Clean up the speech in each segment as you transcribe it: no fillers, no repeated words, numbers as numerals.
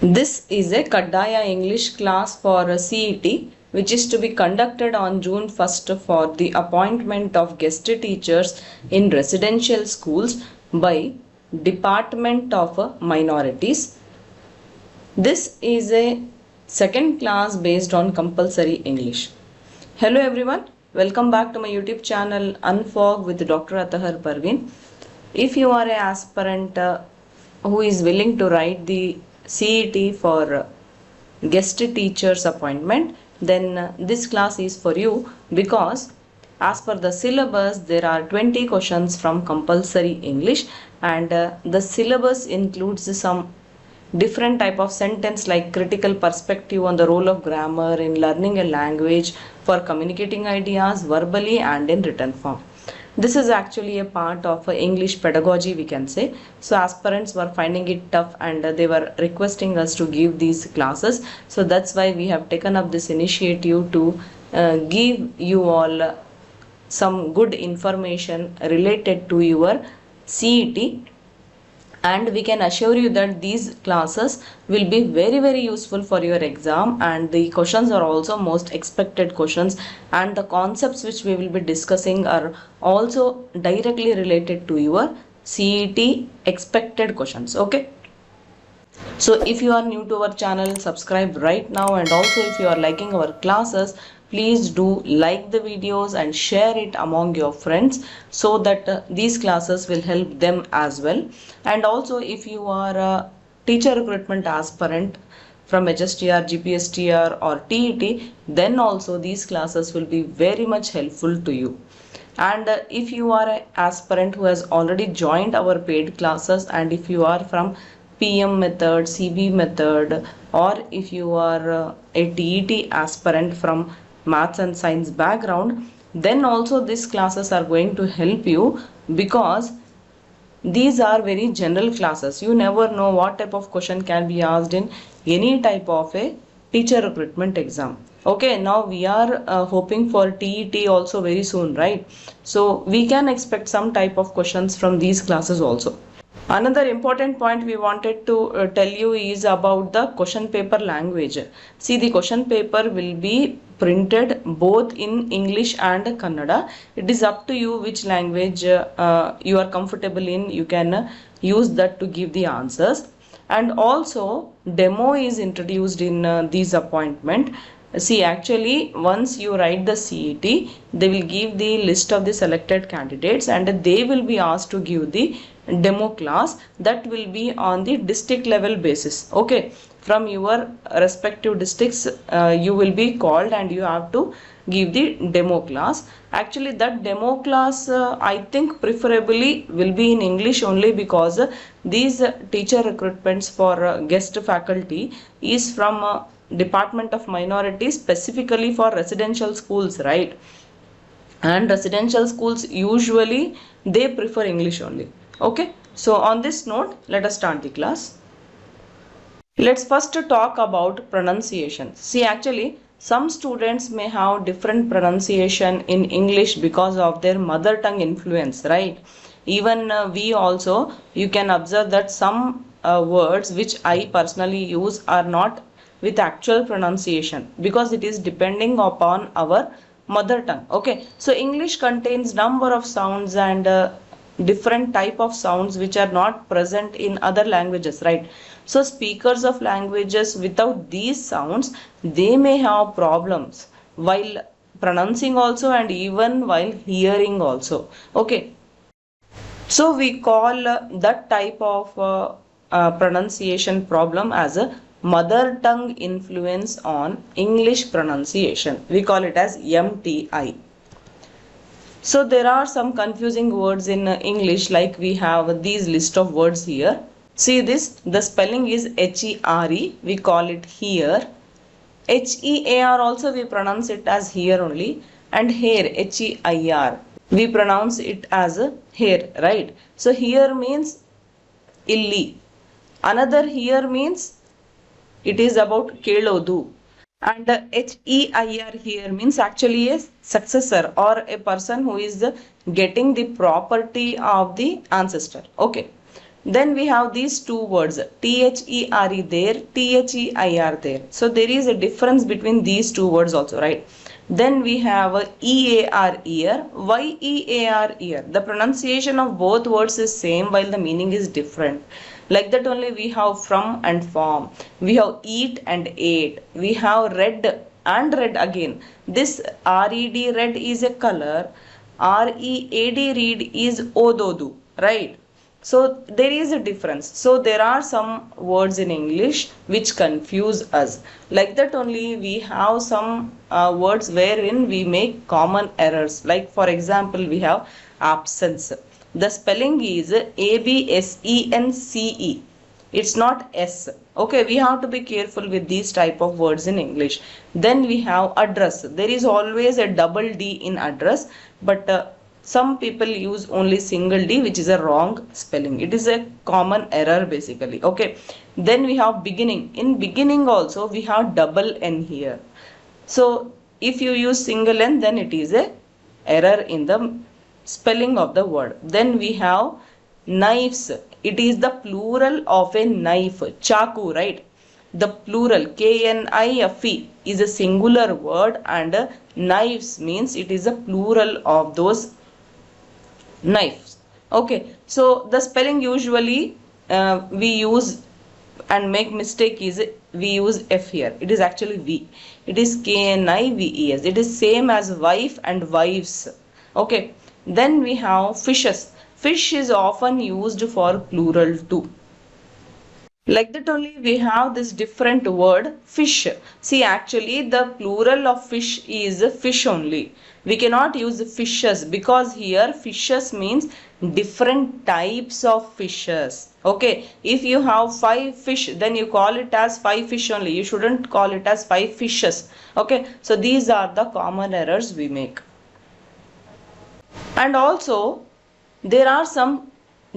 This is a Kaddaya English class for CET which is to be conducted on June 1st for the appointment of guest teachers in residential schools by Department of Minorities. This is a second class based on compulsory English. Hello everyone, welcome back to my YouTube channel Unfog with Dr. Atahar Parveen. If you are an aspirant who is willing to write the CET for guest teachers appointment, then this class is for you, because as per the syllabus there are 20 questions from compulsory English, and the syllabus includes some different type of sentence like critical perspective on the role of grammar in learning a language for communicating ideas verbally and in written form. This is actually a part of English pedagogy, we can say. So aspirants were finding it tough and they were requesting us to give these classes. So that's why we have taken up this initiative to give you all some good information related to your CET. And we can assure you that these classes will be very useful for your exam, and the questions are also most expected questions, and the concepts which we will be discussing are also directly related to your CET expected questions. Okay, so if you are new to our channel, subscribe right now, and also if you are liking our classes, please do like the videos and share it among your friends so that these classes will help them as well. And also if you are a teacher recruitment aspirant from Hstr, Gpstr or TET, then also these classes will be very much helpful to you. And if you are an aspirant who has already joined our paid classes, and if you are from PM method, CB method, or if you are a TET aspirant from maths and science background, then also these classes are going to help you, because these are very general classes. You never know what type of question can be asked in any type of a teacher recruitment exam. Okay, now we are hoping for TET also very soon, right? So we can expect some type of questions from these classes also. Another important point we wanted to tell you is about the question paper language. See, the question paper will be printed both in English and Kannada. It is up to you which language you are comfortable in. You can use that to give the answers. And also demo is introduced in this appointment. See, actually once you write the CET, they will give the list of the selected candidates and they will be asked to give the demo class that will be on the district level basis. Okay, from your respective districts you will be called and you have to give the demo class. Actually that demo class I think preferably will be in English only, because these teacher recruitments for guest faculty is from Department of Minorities, specifically for residential schools, right? And residential schools usually they prefer English only. Okay, so on this note, let us start the class. Let's first talk about pronunciation. See, actually some students may have different pronunciation in English because of their mother tongue influence, right? Even we also, you can observe that some words which I personally use are not with actual pronunciation, because it is depending upon our mother tongue. Okay, so English contains number of sounds and different type of sounds which are not present in other languages, right? So speakers of languages without these sounds, they may have problems while pronouncing also and even while hearing also. Okay, so we call that type of pronunciation problem as a mother tongue influence on English pronunciation. We call it as MTI. So there are some confusing words in English, like we have these list of words here. See this, the spelling is H-E-R-E, we call it here. H-E-A-R also we pronounce it as here only, and hair, H-E-I-R, we pronounce it as hair, right? So here means illi. Another here means it is about kelodu. And HEIR here means actually a successor or a person who is getting the property of the ancestor. Okay, Then we have these two words, there, there. So there is a difference between these two words also, right? Then we have ear, ear, year. The pronunciation of both words is same while the meaning is different. Like that only we have from and from. We have eat and ate. We have red and red again. This red, red is a color. Read, read is ododu, right? So there is a difference. So there are some words in English which confuse us. Like that only we have some words wherein we make common errors. Like for example we have absence. The spelling is ABSENCE. It's not S. Okay, we have to be careful with these type of words in English. Then we have address. There is always a double D in address, but some people use only single D, which is a wrong spelling. It is a common error basically. Okay. Then we have beginning. In beginning also we have double N here. So if you use single N, then it is a error in the spelling of the word. Then we have knives. It is the plural of a knife. Chaku, right? The plural KNIFE is a singular word, and knives means it is a plural of those knives. Okay, so the spelling usually we use and make mistake is we use F here. It is actually V. It is KNIVES. It is same as wife and wives. Okay, then we have fishes. Fish is often used for plural too. Like that only we have this different word fish. See, actually the plural of fish is fish only. We cannot use fishes because here fishes means different types of fishes. Okay, if you have 5 fish, then you call it as 5 fish only. You shouldn't call it as 5 fishes. Okay, so these are the common errors we make. And also there are some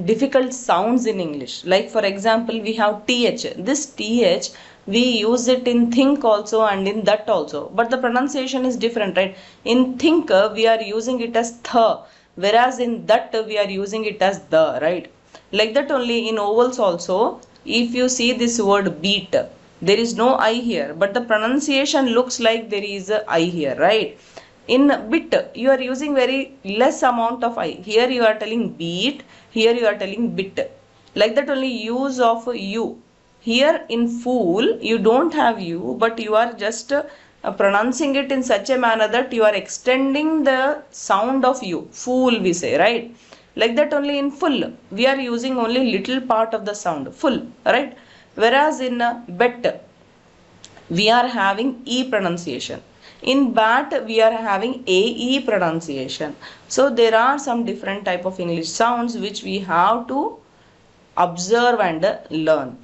difficult sounds in English. Like for example, we have TH. This TH, we use it in think also and in that also. But the pronunciation is different, right? In think, we are using it as th, whereas in that we are using it as the, right? Like that only in vowels also, if you see this word beat, there is no I here, but the pronunciation looks like there is a I here, right? In bit, you are using very less amount of I. Here you are telling beat, here you are telling bit. Like that only use of you. Here in fool, you don't have you, but you are just pronouncing it in such a manner that you are extending the sound of you. Fool we say, right? Like that only in full, we are using only little part of the sound, full, right? Whereas in bet, we are having E pronunciation. In bat, we are having AE pronunciation. So there are some different type of English sounds which we have to observe and learn.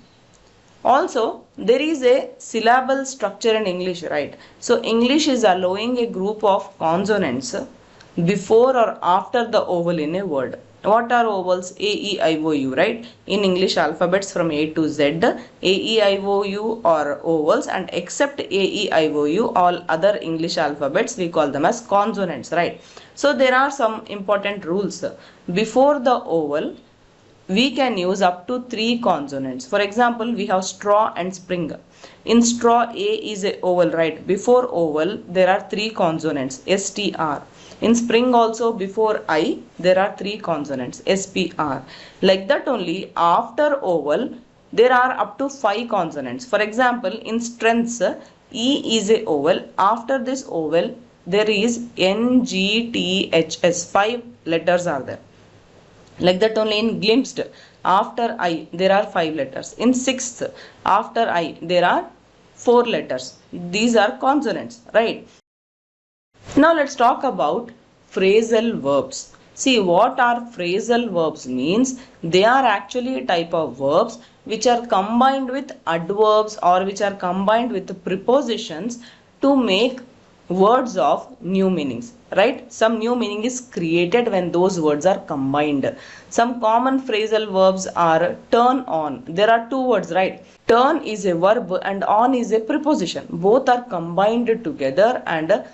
Also, there is a syllable structure in English, right? So English is allowing a group of consonants before or after the vowel in a word. What are vowels? A, E, I, O, U, right? In English alphabets from A to Z, A, E, I, O, U are vowels, and except A, E, I, O, U, all other English alphabets we call them as consonants, right? So there are some important rules. Before the vowel, we can use up to 3 consonants. For example, we have straw and spring. In straw, A is a vowel, right? Before vowel, there are 3 consonants, STR. In spring also, before I, there are 3 consonants, SPR. Like that only, after vowel, there are up to 5 consonants. For example, in strengths, E is a vowel. After this vowel, there is NGTHS. 5 letters are there. Like that only in glimpsed, after I, there are 5 letters. In sixth, after I, there are 4 letters. These are consonants, right? Now let's talk about phrasal verbs. See, what are phrasal verbs means? They are actually a type of verbs which are combined with adverbs or which are combined with prepositions to make words of new meanings, right? Some new meaning is created when those words are combined. Some common phrasal verbs are turn on. There are 2 words, right? Turn is a verb and on is a preposition. Both are combined together and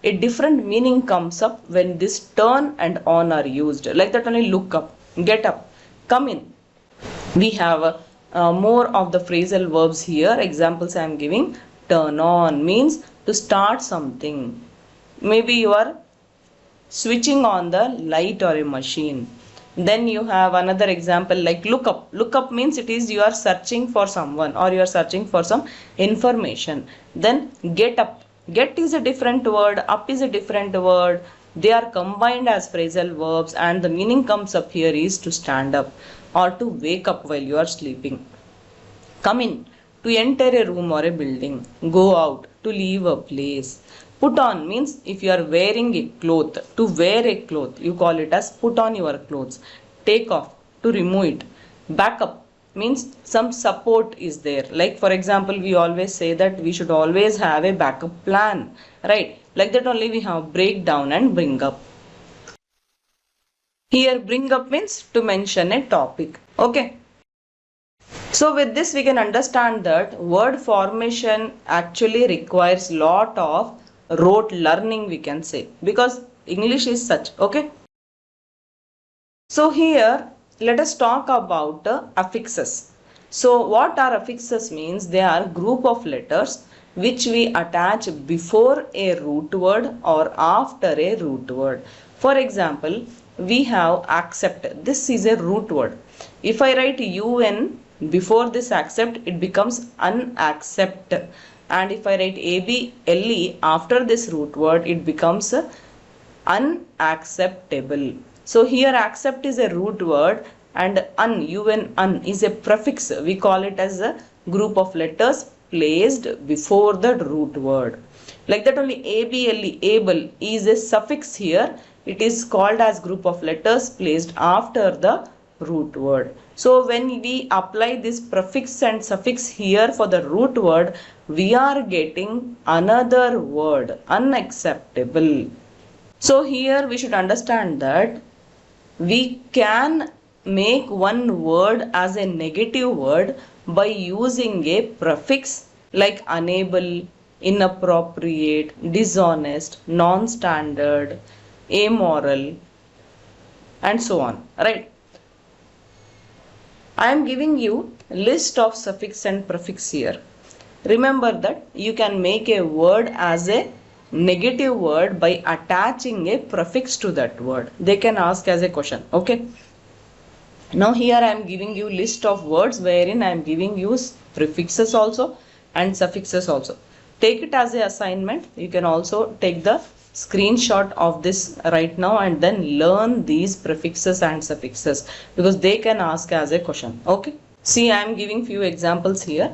a different meaning comes up when this turn and on are used. Like that only look up, get up, come in. We have more of the phrasal verbs here. Examples I am giving. Turn on means to start something. Maybe you are switching on the light or a machine. Then you have another example like look up. Look up means it is you are searching for someone or you are searching for some information. Then get up. Get is a different word, up is a different word. They are combined as phrasal verbs and the meaning comes up here is to stand up or to wake up while you are sleeping. Come in, to enter a room or a building. Go out, to leave a place. Put on means if you are wearing a cloth, to wear a cloth, you call it as put on your clothes. Take off, to remove it. Back up means some support is there. Like for example, we always say that we should always have a backup plan, right? Like that only we have break down and bring up. Here bring up means to mention a topic. Okay. So with this we can understand that word formation actually requires lot of rote learning, we can say, because English is such. Okay. So here let us talk about affixes. So what are affixes means? They are group of letters which we attach before a root word or after a root word. For example, we have accept. This is a root word. If I write UN before this accept, it becomes unaccept. And if I write ABLE after this root word, it becomes unacceptable. So here accept is a root word and un is a prefix. We call it as a group of letters placed before the root word. Like that only ABLE, able, is a suffix here. It is called as group of letters placed after the root word. So when we apply this prefix and suffix here for the root word, we are getting another word, unacceptable. So here we should understand that we can make one word as a negative word by using a prefix like unable, inappropriate, dishonest, non-standard, amoral, and so on, right? I am giving you list of suffix and prefix here. Remember that you can make a word as a negative word by attaching a prefix to that word. They can ask as a question. Okay. Now here I am giving you list of words wherein I am giving you prefixes also and suffixes also. Take it as a assignment. You can also take the screenshot of this right now and then learn these prefixes and suffixes because they can ask as a question. Okay. See, I am giving few examples here.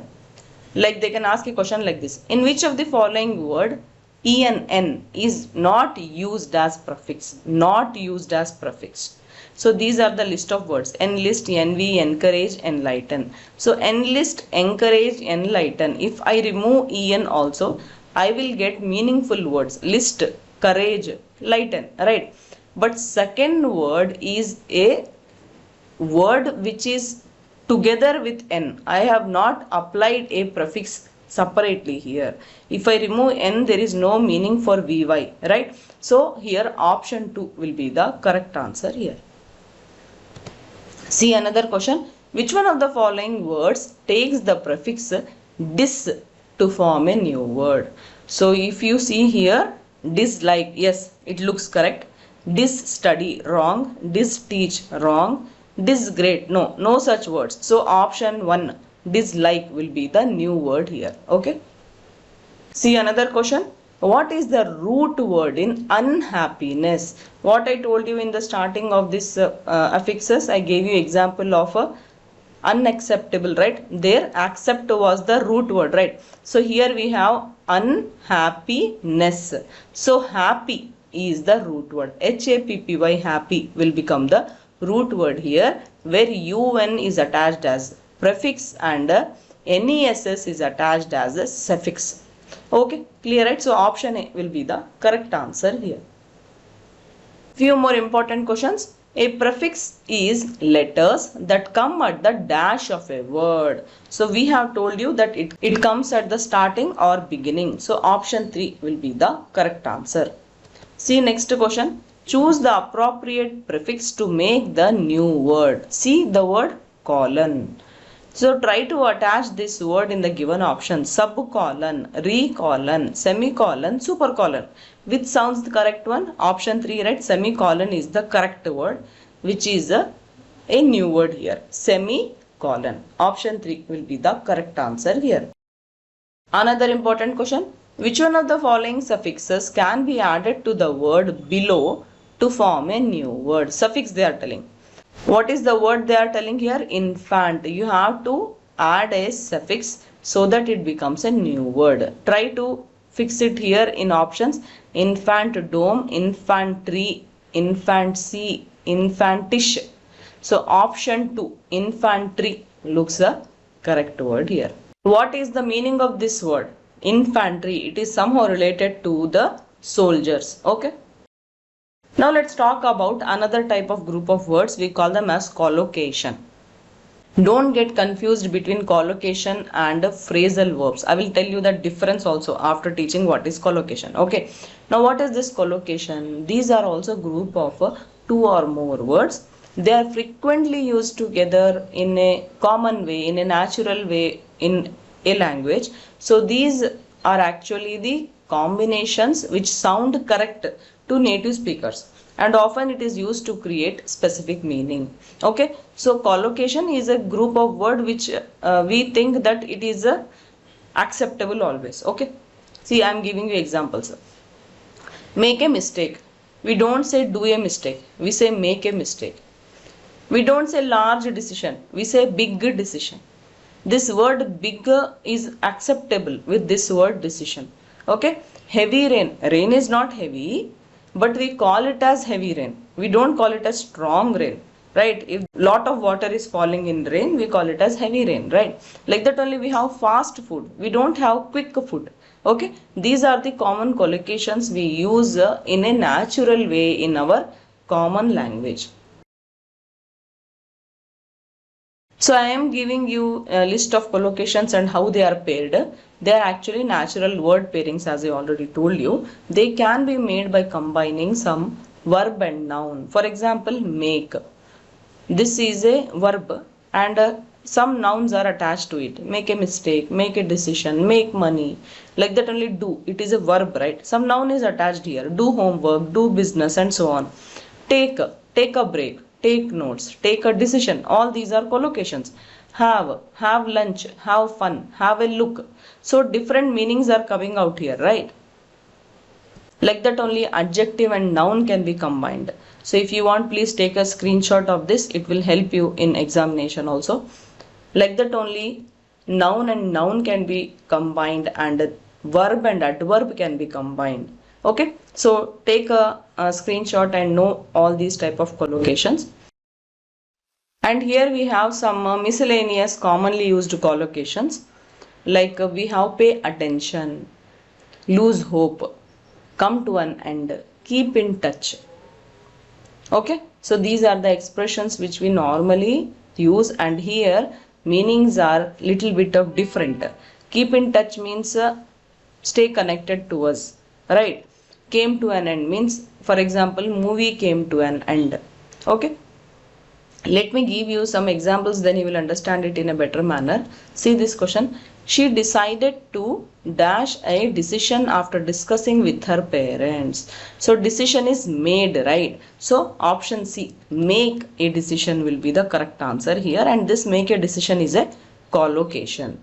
Like they can ask a question like this. In which of the following word EN is not used as prefix? Not used as prefix. So these are the list of words. Enlist, envy, encourage, enlighten. So enlist, encourage, enlighten. If I remove en also, I will get meaningful words. List, courage, lighten, right? But second word is a word which is together with n. I have not applied a prefix separately here. If I remove n, there is no meaning for vy, right? So here option 2 will be the correct answer here. See another question. Which one of the following words takes the prefix dis to form a new word? So if you see here, dislike, yes, it looks correct. Dis-study, wrong. Dis-teach, wrong. Disgrade, no such words. So option 1, dislike, will be the new word here. Okay. See another question. What is the root word in unhappiness? What I told you in the starting of this affixes, I gave you example of unacceptable, right? There accept was the root word, right? So here we have unhappiness. So happy is the root word. HAPPY, happy, will become the root word here, where UN is attached as prefix and NESS is attached as a suffix. Okay, clear, right? So option A will be the correct answer here. Few more important questions. A prefix is letters that come at the dash of a word. So we have told you that it comes at the starting or beginning. So option 3 will be the correct answer. See next question. Choose the appropriate prefix to make the new word. See the word colon. So try to attach this word in the given option: subcolon, recolon, semicolon, supercolon. Which sounds the correct one? Option 3, right? Semicolon is the correct word, which is a new word here. Semicolon. Option 3 will be the correct answer here. Another important question. Which one of the following suffixes can be added to the word below to form a new word? Suffix they are telling. What is the word they are telling here? Infant. You have to add a suffix so that it becomes a new word. Try to fix it here in options: infant dome, infantry, infancy, infantish. So option 2, infantry, looks the correct word here. What is the meaning of this word? Infantry. It is somehow related to the soldiers. Okay. Now let's talk about another type of group of words. We call them as collocation. Don't get confused between collocation and phrasal verbs. I will tell you the difference also after teaching what is collocation. Okay. Now what is this collocation? These are also group of 2 or more words. They are frequently used together in a common way, in a natural way in a language. So these are actually the combinations which sound correct to native speakers, and often it is used to create specific meaning. Okay, so collocation is a group of word which we think that it is acceptable always. Okay, see, I am giving you examples. Make a mistake. We don't say do a mistake, we say make a mistake. We don't say large decision, we say big decision. This word big is acceptable with this word decision. Okay, heavy rain. Rain is not heavy, but we call it as heavy rain. We don't call it as strong rain, right? If lot of water is falling in rain, we call it as heavy rain, right? Like that only we have fast food. We don't have quick food. Okay, these are the common collocations we use in a natural way in our common language. So I am giving you a list of collocations and how they are paired. They are actually natural word pairings, as I already told you. They can be made by combining some verb and noun. For example, make. This is a verb and some nouns are attached to it. Make a mistake, make a decision, make money. Like that only do. It is a verb, right? Some noun is attached here. Do homework, do business and so on. Take a break. Take notes, take a decision. All these are collocations. Have lunch, have fun, have a look. So different meanings are coming out here, right? Like that only adjective and noun can be combined. So if you want, please take a screenshot of this. It will help you in examination also. Like that only noun and noun can be combined and verb and adverb can be combined. Okay, so take a screenshot and know all these type of collocations. And here we have some miscellaneous commonly used collocations, like we have pay attention, lose hope, come to an end, keep in touch. Okay, so these are the expressions which we normally use, and here meanings are little bit of different. Keep in touch means stay connected to us, right? Came to an end means, for example, movie came to an end. Okay, let me give you some examples, then you will understand it in a better manner. See this question. She decided to dash a decision after discussing with her parents. So decision is made, right? So option C, make a decision, will be the correct answer here, and this make a decision is a collocation.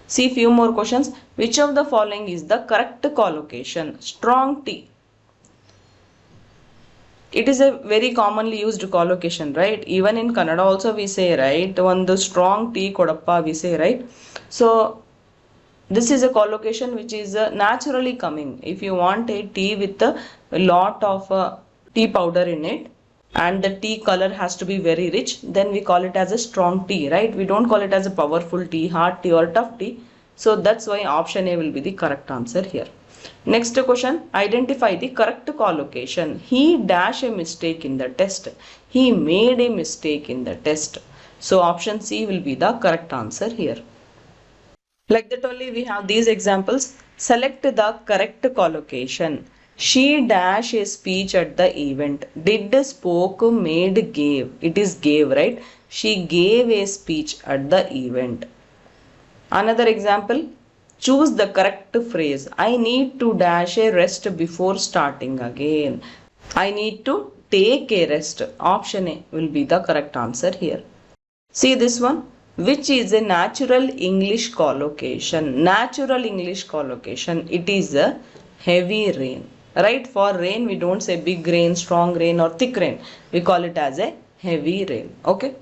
See few more questions. Which of the following is the correct collocation? Strong T. It is a very commonly used collocation, right? Even in Kannada also we say, right? One the strong tea kodappa we say, right? So this is a collocation which is naturally coming. If you want a tea with a lot of tea powder in it, and the tea color has to be very rich, then we call it as a strong tea, right? We don't call it as a powerful tea, hard tea or tough tea. So that's why option A will be the correct answer here. Next question, identify the correct collocation. He dash a mistake in the test. He made a mistake in the test. So option C will be the correct answer here. Like that only we have these examples. Select the correct collocation. She dash a speech at the event. Did, spoke, made, gave. It is gave, right? She gave a speech at the event. Another example, choose the correct phrase. I need to dash a rest before starting again. I need to take a rest. Option A will be the correct answer here. See this one, which is a natural English collocation. Natural English collocation. It is a heavy rain. Right? For rain, we don't say big rain, strong rain or thick rain. We call it as a heavy rain. Okay.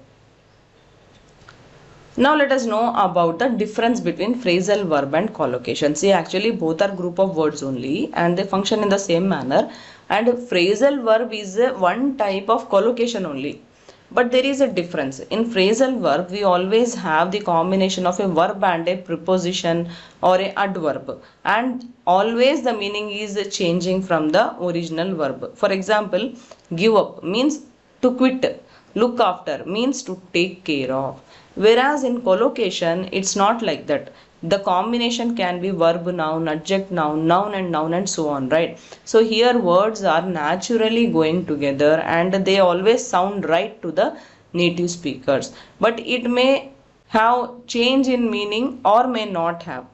Now let us know about the difference between phrasal verb and collocation. See, actually both are group of words only and they function in the same manner, and phrasal verb is one type of collocation only. But there is a difference. In phrasal verb, we always have the combination of a verb and a preposition or a adverb, and always the meaning is changing from the original verb. For example, give up means to quit. Look after means to take care of. Whereas in collocation, it's not like that. The combination can be verb, noun, adjective, noun and so on, right? So here words are naturally going together and they always sound right to the native speakers. But it may have change in meaning or may not have.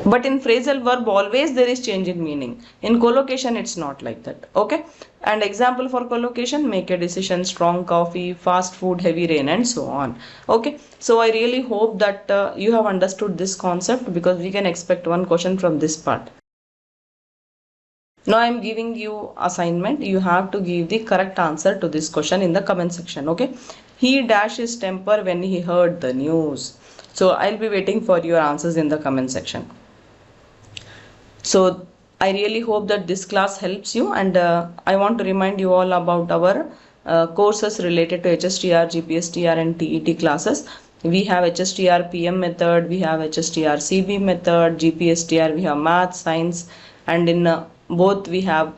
But in phrasal verb, always there is change in meaning. In collocation, it's not like that. Okay. And example for collocation, make a decision, strong coffee, fast food, heavy rain, and so on. Okay. So I really hope that you have understood this concept, because we can expect one question from this part. Now I am giving you assignment. You have to give the correct answer to this question in the comment section. Okay. He dashed his temper when he heard the news. So I'll be waiting for your answers in the comment section. So I really hope that this class helps you, and I want to remind you all about our courses related to Hstr, Gpstr and TET classes. We have Hstr PM method, we have Hstr CB method, Gpstr, we have math, science, and in both we have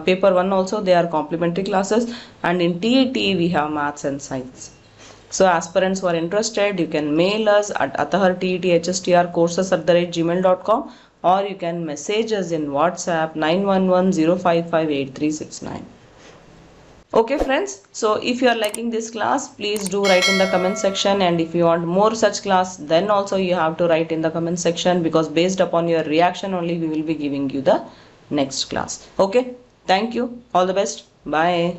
paper 1 also, they are complementary classes, and in TET we have maths and science. So aspirants who are interested, you can mail us at Atahar TET Hstr courses@gmail.com, or you can message us in WhatsApp 911-055-8369. Okay friends, so if you are liking this class, please do write in the comment section, and if you want more such class, then also you have to write in the comment section, because based upon your reaction only we will be giving you the next class. Okay, thank you, all the best, bye.